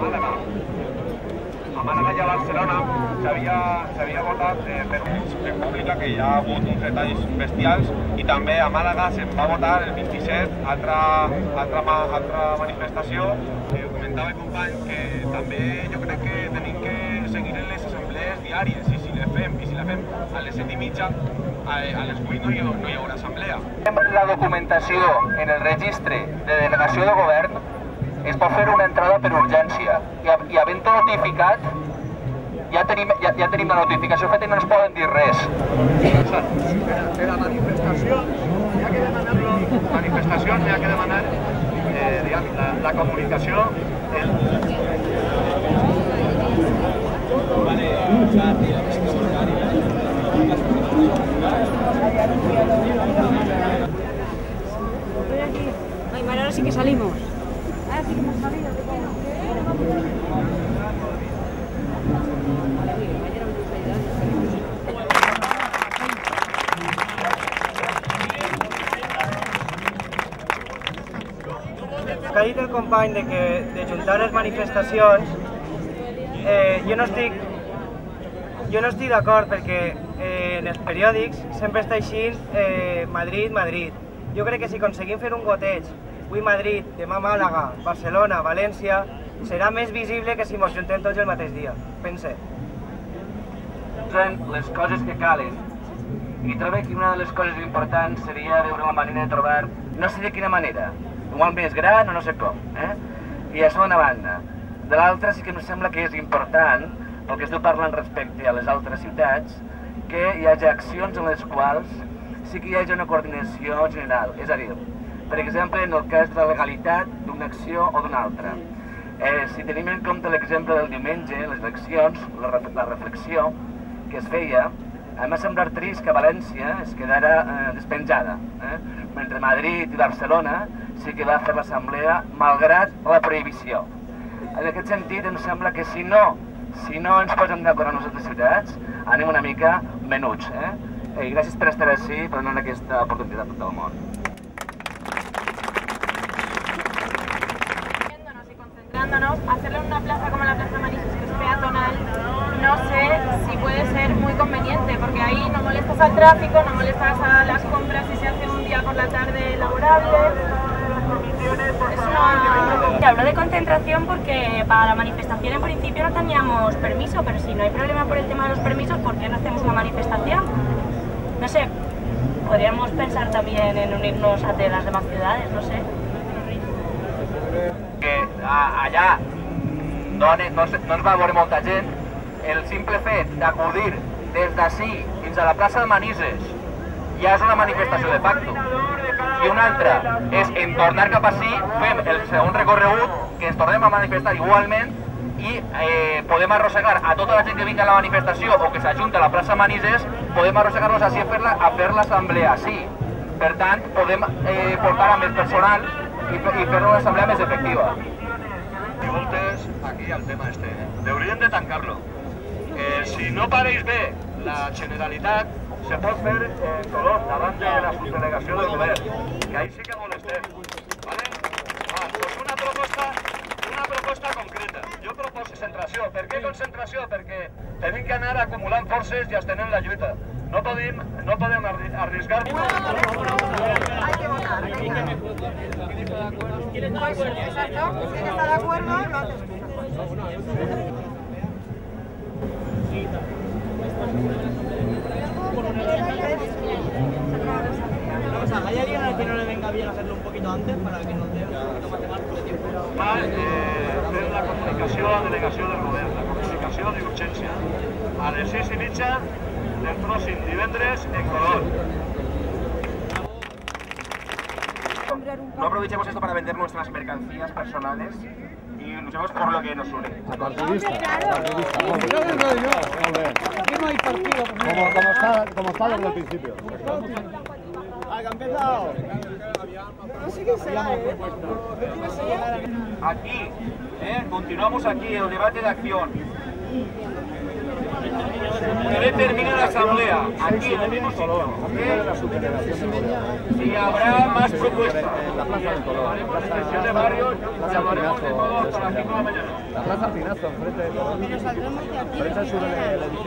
Màlaga. A Màlaga i a Barcelona s'havia votat per República, que hi ha hagut uns retalls bestials, i també a Màlaga se'n va votar el 27, altra manifestació. Comentava el company que també jo crec que tenim que seguir en les assemblees diàries, i si la fem a les 7:30, a les 8 no hi haurà assemblea. La documentació en el registre de delegació de govern es pot fer una entrada per urgència i havent-ho notificat ja tenim la notificació feta i no ens poden dir res. Per a manifestacions n'hi ha que demanar la comunicació. Ay, Mar, ahora sí que salimos. Ahora sí que hemos salido. Que ha dit el company de juntar les manifestacions, jo no estic d'acord perquè en els periòdics sempre està així Madrid, Madrid. Jo crec que si aconseguim fer un goteig, avui Madrid, demà Màlaga, Barcelona, València, serà més visible que si ens juntem tots el mateix dia, pense. Les coses que calen. I trobo que una de les coses importants seria veure la manera de trobar, no sé de quina manera, igual més gran o no sé com, i això d'una banda. De l'altra sí que em sembla que és important, el que estic parlant respecte a les altres ciutats, que hi hagi accions en les quals sí que hi hagi una coordinació general, és a dir, per exemple, en el cas de la legalitat d'una acció o d'una altra. Si tenim en compte l'exemple del diumenge, les eleccions, la reflexió que es feia, m'ha semblat trist que València es quedara despenjada, mentre Madrid i Barcelona sí que va fer l'assemblea malgrat la prohibició. En aquest sentit, em sembla que si no ens posem d'acord amb les altres ciutats, anem una mica menuts. I gràcies per estar així i per donar aquesta oportunitat a tot el món. Hacerlo en una plaza como la Plaza Manises, que es peatonal, no sé si puede ser muy conveniente, porque ahí no molestas al tráfico, no molestas a las compras si se hace un día por la tarde laborable. Hablo de concentración porque para la manifestación en principio no teníamos permiso, pero si no hay problema por el tema de los permisos, ¿por qué no hacemos una manifestación? No sé, podríamos pensar también en unirnos a de las demás ciudades, no sé. Que allà no es va veure molta gent, el simple fet d'acudir des d'ací fins a la plaça de Manises ja és una manifestació de facto. I una altra és en tornar cap ací, fem el segon recorregut, que ens tornem a manifestar igualment i podem arrossegar a tota la gent que vingui a la manifestació o que s'ajunta a la plaça Manises, podem arrossegar-los així a fer l'assemblea així. Per tant, podem portar a més personal i fer una assemblea més efectiva. I voltes aquí al tema este. Deurien de tancar-lo. Si no pareix bé la Generalitat, se pot fer en Colom, davant de la subdelegació del govern, que ahí sí que molestem. Doncs una proposta concreta. Jo proposo concentració. Per què concentració? Perquè tenim que anar acumulant forces i estenent la lluita. No podem arriesgar. Hay que votar. ¿Quién está de acuerdo? Exacto. ¿Quién está de acuerdo? Lo haces. O sea, ¿hay alguien al que no le venga bien hacerlo un poquito antes para que nos dé un poquito más de marco de tiempo? Fer la comunicació a la delegació del govern, la comunicació d'urgència. A les 6:30 del pròxim divendres en Colom. No aprovechemos esto para vender nuestras mercancías personales y luchemos por lo que nos une. Partidista. Aquí no hay partido. Como está desde el principio. ¡Ha empezado! No sé qué será, Aquí, continuamos aquí, el debate de acción. que termine la asamblea, aquí en el mismo sitio. Y habrá más propuestas. Haremos extensión de barrios y hablaremos de todo hasta las 5 de la mañana. La Plaza Pinazo, enfrente de todo. Frente al sur del edificio.